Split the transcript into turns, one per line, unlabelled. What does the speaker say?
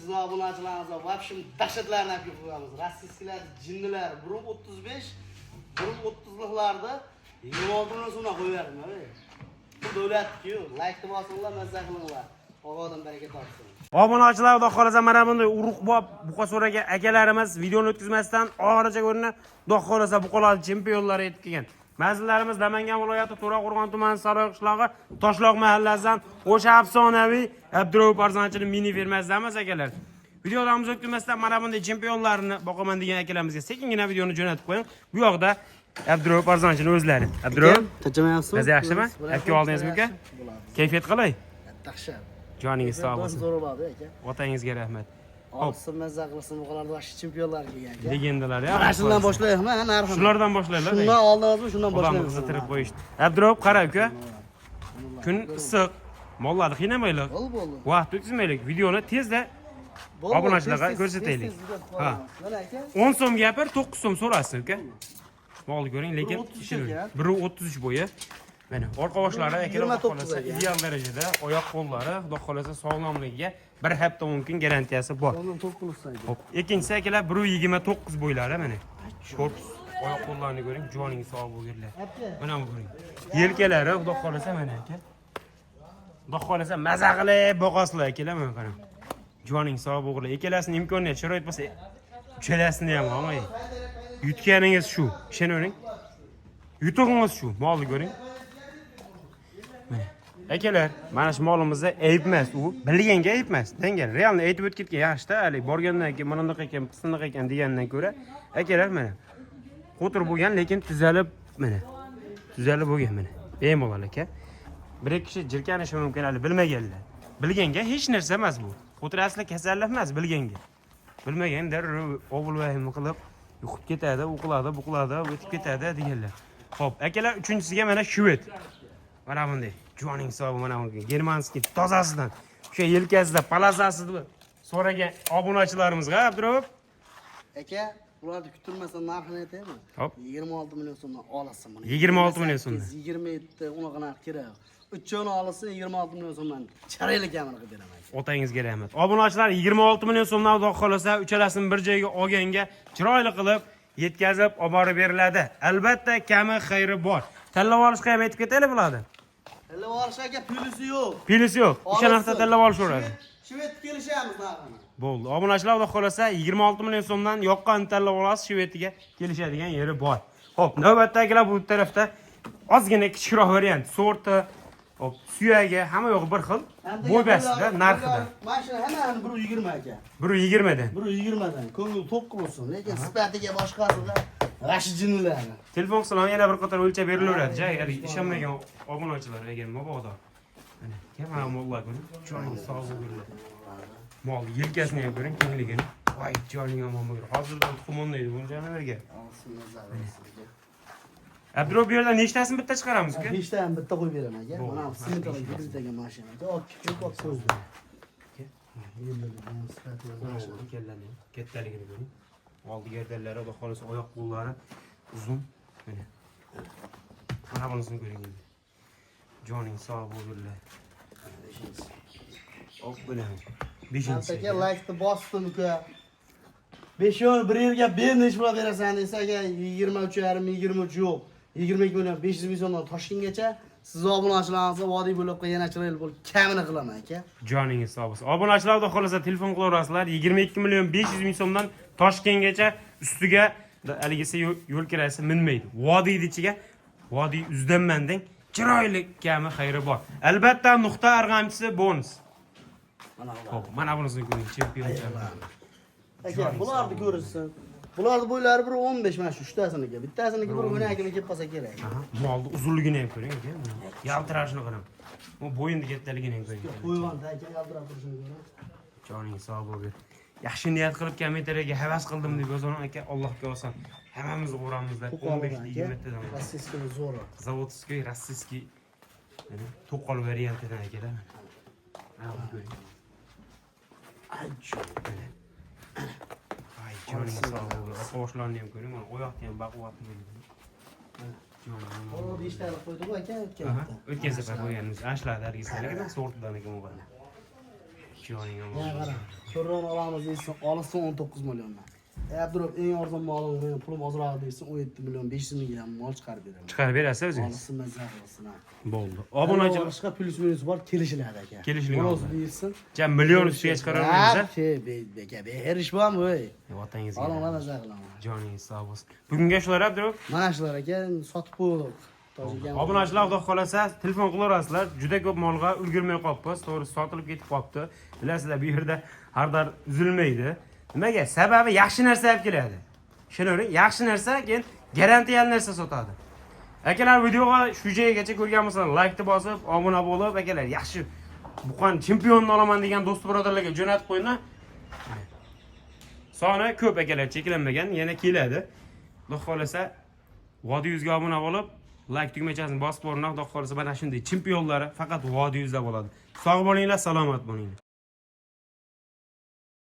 siz obunachilaringiz va vobshim dahshatlarni olib qo'yamiz. Rossiyskilar, jinnilar 1.35, 1.30larda 26 million so'mdan qo'yardim, abi. Bu davlatku, like bosinglar, mazza qilinglar. Ogodan baraka topsin.
Obunachilar, xudo xolasa mana bunday urug'bob buqa-so'raga akalarimiz videoni o'tkazmasdan oxirigacha ko'rinib, xudo xolasa buqalar chempionlari etib kelgan. Manzillarimiz Namangan viloyati To'raqo'rg'on tumani Saroy qishlog'i Toshloq mahallasidan o'sha afsonaviy Abdurov Arzonchining mini fermasidamiz akalar. Videolarimiz o'tkazmasdan mana bunday chempionlarni boqaman degan akalarimizga sekingina videoni jo'natib qo'ying. Bu yoqda Abdurov Arzonchining o'zlari. Abdurov,
tachamayapsizmi?
siz yaxshimi? Aka oldingizmi aka? Kayfiyat qalay?
Dahshat.
Joningiz sog' bo'lsin.
Zo'r bo'ladi aka.
Otangizga rahmat.
Olsin, mazza qilsin, buqalar bosh chempionlar kelgan aka.
Legendalar ya.
Mana shundan boshlayapman, narxini.
Shulardan boshlaylar.
Shundan oldingizmi, shundan boshlaymiz.
Odamni qiziqtirib qo'yishdi. Abdurov, qara uka. Kun issiq. Mollarni qiynamaylik.
Bo'ldi.
Vaqt o'tkazmaylik. Videoni tezda obunachilarga ko'rsataylik. Ha.
Mana aka.
10 so'm gapir, 9 so'm so'rasin uka. Molni ko'ring, lekin 1.33 bo'yi. Mana orqa boshlari akalar xolasa ideal darajada, oyoq qo'llari xudo xolasa sog'lomligiga bir hafta mumkin garantiyasi bor. Xo'p, ikkinchisi akalar 1.29 bo'ylari mana. Korpus oyoq qo'llarini ko'ring, joning sog' bo'lganlar. Mana bu ko'ring. Yelkalari xudo xolasa mana aka. Xudo xolasa maza qilib boqasizlar akalar mana qarang. Joning sog' bo'lganlar. Ikkalasining imkoniyati sharoit bo'lsa, uchalasini ham olmay. Yutganingiz shu, ishonavering. Yutug'ingiz shu, molni ko'ring. Akalar, mana shu molimizda ayb emas, u bilganga ayb emas. Dangal, realni aytib o'tib ketgan yaxshi-da, hali borgandan keyin mana bunday ekan, pisiniq ekan degandan ko'ra, akalar mana qo'tir bo'lgan, lekin tuzalib mana. Tuzalib bo'lgan mana. Bemalol aka. Bir ikki kishi jirkanishi mumkin, hali bilmaganlar. Bilganga hech narsa emas bu. Qo'tir asli kasallik emas, bilganga. Bilmagan darrov ovul vahim qilib yuqib ketadi, uqiladi, buqiladi, o'tib ketadi deganlar. Xo'p, akalar, uchinchisiga mana shvet. Mana bunday joning sog' mana bunga germanskiy tozasidan o'sha yelkasida palasasida so'ragan obunachilarimizga Abdurov
Aka, ularni kutilmasa narxini aytaymi?
Hop.
26 million so'mdan olasan buni.
26 million so'mdan.
27 unaqa narx kerak. 3 olsa 26 million so'mdan charaylik kamini qilib beraman.
Otangizga rahmat. Obunachilar 26 million so'mdan xudo xolasa uchalasini bir joyga olganga chiroyli qilib yetkazib olib borib beriladi. Albatta kami xayri bor. Tanlab olishga ham aytib ketaylik bo'ladi.
Tanlab olishga pulisi yo'q.
Pulisi yo'q. O'sha narxda tanlab olishaveradi.
Shvet kelishamiz narxini.
Bo'ldi. Obunachilar xudo xolasa 26 million so'mdan yoqqan tanlab olasiz, Shvetiga kelishadigan yeri bor. Xo'p, navbatdagilar bu tarafda ozgina kichikroq variant, sorti, hop, suyagi hamma yo'q bir xil. Bo'ybasida, narxida.
Mana shu hammani 120 aka.
120 dan.
120 dan. Ko'ngil to'q bo'lsin, lekin sifatiga boshqasida g'ashi jinnilarni.
Telefon qilsam yana bir qator o'lchab berilaveradi. Agar ishonmagan obunachilar agar mabodo. Mana kamera mollar ko'ring. Joning sog' bo'lsin. Mol yelkasini ham ko'ring, kengligini. Voy, joning omon bo'lsin. Hozirdan tuxum o'ynaydi bu janaverga. Abdurov bu yerdan nechtasini bitta chiqaramiz uka?
5 ta ham bitta qo'yib beraman aka. Mana simetalik gidridaga mashina. Oq kichik, oq ko'zli.
Kattaligini ko'ring. Oldi gardallari, xudo xolasa oyoq qo'llari uzun. Mana. Mana bunisini ko'ring endi. Joning sog' bo'lsinlar. Hop bilan. 5-chi.
Aka like-ni bosdim uka. 5 yon bir yerga bernish pul berasan desa aka 23,5 23 yo'q. 22 million 500 ming so'mdan Toshkentgacha siz obunachilaringizni vodiy bo'lib yana chiroyli bo'lib kamini qilaman aka.
Joningiz sog' bo'lsin. Obunachilar xudo xolasa telefon qilaverasizlar. 22 million 500 ming so'mdan Toshkentgacha ustiga haligisi yo'l kirasi minmaydi. Vodiyning ichiga vodiy uzdanman deng. Chiroyli kami xayri bor. Albatta nuqta arg'amchisi bonus. Xo'p, mana bunisini ko'ring, chempionlar.
Aka, bularni ko'rsin. Bularni bo'ylari bir 15 mana shu uchtasiniki. Bittasiniki bir 12 kelib qolsa kerak.
Molni uzunligini ham ko'ring aka. Yaltirashini qarang. Bu bo'yinni kattaligini ham ko'ring.
Qo'yvanda aka yaltirab turishini ko'ring.
Joning sog' bo'lsin. Yaxshi niyat qilib kommentariyaga havas qildim deb yozaman aka. Allohga olsin. Hammamiz o'ramizda 15-20 tadan.
Rossiyskiy zo'r.
Zavodskiy, rossiyskiy. To'qol variantidan akalar. Mana bu ko'ring.
Aycho.
Ay, joning sog' bo'lsin. Qo'shlarni ham ko'ring, mana oyoqni ham baquvvatli bo'lgan.
O 5 ta qo'ydik aka
o'tgan safar qo'yganmiz. Ashlar dargislarga sortidan ekan bu. Joning
Ya qara, ko'rron olamiz deysan, olsin 19 milliondan. Abdurob eng arzon molim, pulim ozroq deysan, 17 million 500 mingga ham mol chiqarib beraman.
Chiqarib berasiz o'zingiz.
Olsin mazza qilsin.
Bo'ldi.
Obunachilar
Obunachilar
boshqa plyus minus bor, kelishiladi aka.
Kelishilgan
Bo'lsa
bo'ldi.
deyilsin.
Jam million ustiga chiqaraveramiz.
Beka, berish bormi voy?
Otangizga.
Olinglar mazza qilaman.
Joningiz sog' bo'lsin. Bugunga shular Abdurob.
Mana shular aka, sotib bo'ldik.
Obunachilar xudo xolasa telefon qilaverasizlar. Juda ko'p molga ulgurmay qolibmiz. To'g'risi sotilib ketib qolibdi. Bilasizlar, bu yerda har dar uzilmaydi. Nimaga? Sababi yaxshi narsa olib keladi. Tushunavering? Yaxshi narsa keyin garantiyali narsa sotadi. Akalar, videoga shu joygacha ko'rgan bo'lsangiz, like bosib, obuna bo'lib, akalar, yaxshi buqan chempionni olaman degan do'st birodarlarga jo'natib qo'yinglar. Soni ko'p akalar, cheklanmagan, yana keladi. Xudo xolasa Vodiy yuzga obuna bo'lib, like tugmachasini bosib o'rnab, xudo xolasa mana shunday chempionlari faqat Vodiy yuzda bo'ladi. Sog' bo'linglar, salomat bo'linglar.